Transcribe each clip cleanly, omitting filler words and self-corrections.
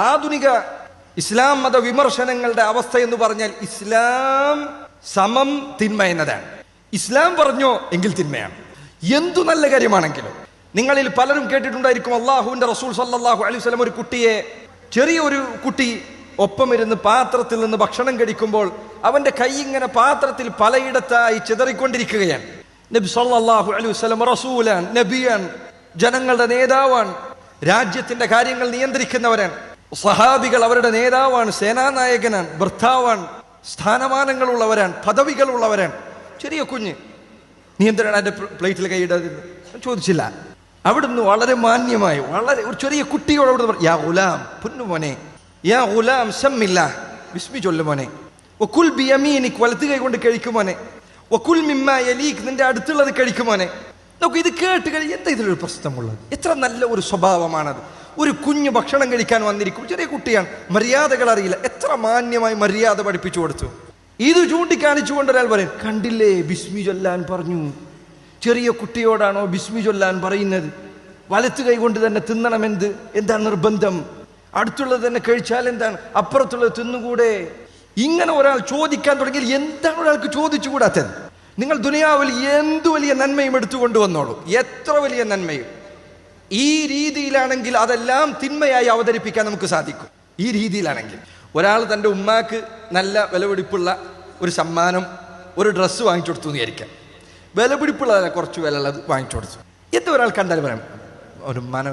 ആധുനിക ഇസ്ലാം മത വിമർശനങ്ങളുടെ അവസ്ഥ എന്ന് പറഞ്ഞാൽ ഇസ്ലാം സമം തിന്മ എന്നതാണ്. ഇസ്ലാം പറഞ്ഞോ എങ്കിൽ തിന്മയാണ്. എന്തു നല്ല കാര്യമാണെങ്കിലും നിങ്ങളിൽ പലരും കേട്ടിട്ടുണ്ടായിരിക്കും, അള്ളാഹുവിന്റെ റസൂൽ സല്ലല്ലാഹു അലൈഹി വസല്ലം ഒരു കുട്ടിയെ, ചെറിയൊരു കുട്ടി ഒപ്പമിരുന്ന് പാത്രത്തിൽ നിന്ന് ഭക്ഷണം കഴിക്കുമ്പോൾ അവന്റെ കൈ ഇങ്ങനെ പാത്രത്തിൽ പലയിടത്തായി ചിതറിക്കൊണ്ടിരിക്കുകയാണ്. നബി സല്ലല്ലാഹു അലൈഹി വസല്ലം റസൂലാൻ, നബിയാൻ, ജനങ്ങളുടെ നേതാവാണ്, രാജ്യത്തിന്റെ കാര്യങ്ങൾ നിയന്ത്രിക്കുന്നവരാണ്. സഹാബികൾ അവരുടെ നേതാവാണ്, സേനാനായകനാണ്, ഭർത്താവാണ്, സ്ഥാനമാനങ്ങളുള്ളവരാണ്, പദവികളുള്ളവരാണ്. ചെറിയ കുഞ്ഞ്, നീ എന്തിനാണ് എന്റെ പ്ലേറ്റിൽ കൈയിടാതിരുന്നത് ചോദിച്ചില്ല. അവിടുന്ന് വളരെ മാന്യമായി, വളരെ ഒരു ചെറിയ കുട്ടിയോട് അവിടുന്ന് പറഞ്ഞു, യാ ഗുലാം, പൊന്നുമോനെ, യാ ഗുലാം സമ്മില്ലാ, ബിസ്മി ചൊല്ലുമോനെ, വകുൽ ബിയമീനിക്, വലത്ത് കൈ കൊണ്ട് കഴിക്കുമോനെ, വകുൽ മിമ്മാ യലീക്, നിന്റെ അടുത്തുള്ളത് കഴിക്കുമോനെ. നമുക്ക് ഇത് കേട്ട് കഴിഞ്ഞ് എന്താ ഇതിലൊരു പ്രശ്നമുള്ളത്? എത്ര നല്ല ഒരു സ്വഭാവമാണത്. ഒരു കുഞ്ഞ് ഭക്ഷണം കഴിക്കാൻ വന്നിരിക്കും, ചെറിയ കുട്ടിയാണ്, മര്യാദകൾ അറിയില്ല, എത്ര മാന്യമായി മര്യാദ പഠിപ്പിച്ചു കൊടുത്തു. ഇത് ചൂണ്ടിക്കാണിച്ചുകൊണ്ട് ഒരാൾ പറയും, കണ്ടില്ലേ ബിസ്മി ചൊല്ലാൻ പറഞ്ഞു. ചെറിയ കുട്ടിയോടാണോ ബിസ്മി ചൊല്ലാൻ പറയുന്നത്? വലത്ത് കൈ കൊണ്ട് തന്നെ തിന്നണമെന്ത്? എന്താണ് നിർബന്ധം? അടുത്തുള്ളത് തന്നെ കഴിച്ചാൽ എന്താണ്? അപ്പുറത്തുള്ളത് തിന്നുകൂടെ? ഇങ്ങനെ ഒരാൾ ചോദിക്കാൻ തുടങ്ങിയാൽ എന്താണ് ഒരാൾക്ക് ചോദിച്ചുകൂടാത്തത്? നിങ്ങൾ ദുനിയാവിൽ എന്തു വലിയ നന്മയും എടുത്തുകൊണ്ട് വന്നോളൂ, എത്ര വലിയ നന്മയും. ഈ രീതിയിലാണെങ്കിൽ അതെല്ലാം തിന്മയായി അവതരിപ്പിക്കാൻ നമുക്ക് സാധിക്കും. ഈ രീതിയിലാണെങ്കിൽ ഒരാൾ തൻ്റെ ഉമ്മാക്ക് നല്ല വിലപിടിപ്പുള്ള ഒരു സമ്മാനം, ഒരു ഡ്രസ്സ് വാങ്ങിച്ചു കൊടുത്തു എന്ന് വിചാരിക്കാം. വിലപിടിപ്പുള്ളതല്ല, കുറച്ച് വിലയുള്ളത് വാങ്ങിച്ചു കൊടുത്തു. എന്ത് ഒരാൾ കണ്ടാൽ പറയാം, ഒരു ഉമ്മാനെ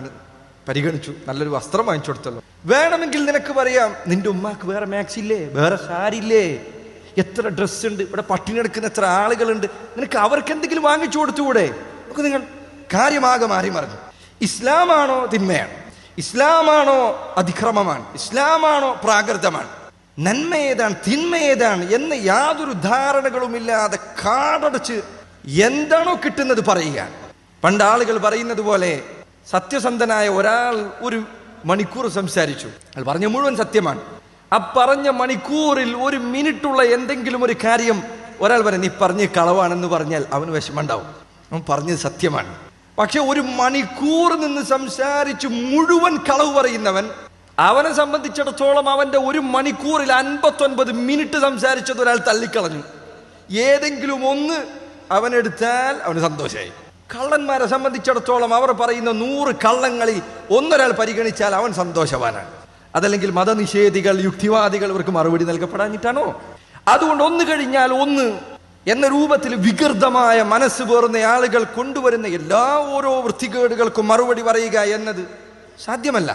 പരിഗണിച്ചു, നല്ലൊരു വസ്ത്രം വാങ്ങിച്ചു കൊടുത്തല്ലോ. വേണമെങ്കിൽ നിനക്ക് പറയാം, നിന്റെ ഉമ്മാക്ക് വേറെ മാക്സ് ഇല്ലേ, വേറെ സാരില്ലേ, എത്ര ഡ്രസ്സ് ഉണ്ട്, ഇവിടെ പട്ടിണി എടുക്കുന്ന എത്ര ആളുകളുണ്ട്, നിനക്ക് അവർക്ക് എന്തെങ്കിലും വാങ്ങിച്ചു കൊടുത്തുകൂടെ? നമുക്ക് നിങ്ങൾ കാര്യമാകെ മാറി മറിഞ്ഞു. ഇസ്ലാമാണോ തിന്മയാണ്? ഇസ്ലാമാണോ അതിക്രമമാണ്? ഇസ്ലാമാണോ പ്രാകൃതമാണ്? നന്മ ഏതാണ്, തിന്മ ഏതാണ് എന്ന് യാതൊരു ധാരണകളുമില്ലാതെ കാടടച്ച് എന്താണോ കിട്ടുന്നത് പറയുക. പണ്ട് ആളുകൾ പറയുന്നത് പോലെ സത്യസന്ധനായ ഒരാൾ ഒരു മണിക്കൂർ സംസാരിച്ചു, അയാൾ പറഞ്ഞ മുഴുവൻ സത്യമാണ്. ആ പറഞ്ഞ മണിക്കൂറിൽ ഒരു മിനിറ്റുള്ള എന്തെങ്കിലും ഒരു കാര്യം ഒരാൾ പറയും, നീ പറഞ്ഞ് കളവാണെന്ന് പറഞ്ഞാൽ അവന് വിഷമമുണ്ടാവും. അവൻ പറഞ്ഞത് സത്യമാണ്. പക്ഷെ ഒരു മണിക്കൂർ നിന്ന് സംസാരിച്ച് മുഴുവൻ കളവ് പറയുന്നവൻ, അവനെ സംബന്ധിച്ചിടത്തോളം അവന്റെ ഒരു മണിക്കൂറിൽ 59 മിനിറ്റ് സംസാരിച്ചത് ഒരാൾ തള്ളിക്കളഞ്ഞു. ഏതെങ്കിലും ഒന്ന് അവനെടുത്താൽ അവന് സന്തോഷമായി. കള്ളന്മാരെ സംബന്ധിച്ചിടത്തോളം അവർ പറയുന്ന 100 കള്ളങ്ങളിൽ ഒന്നൊരാൾ പരിഗണിച്ചാൽ അവൻ സന്തോഷവാനാണ്. അതല്ലെങ്കിൽ മതനിഷേധികൾ, യുക്തിവാദികൾ ഇവർക്ക് മറുപടി നൽകപ്പെടാഞ്ഞിട്ടാണോ? അതുകൊണ്ട് ഒന്ന് കഴിഞ്ഞാൽ ഒന്ന് എന്ന രൂപത്തിൽ വികൃതമായ മനസ്സ് പേറുന്ന ആളുകൾ കൊണ്ടുവരുന്ന എല്ലാ ഓരോ വൃത്തികേടുകൾക്കും മറുപടി പറയുക എന്നത് സാധ്യമല്ല.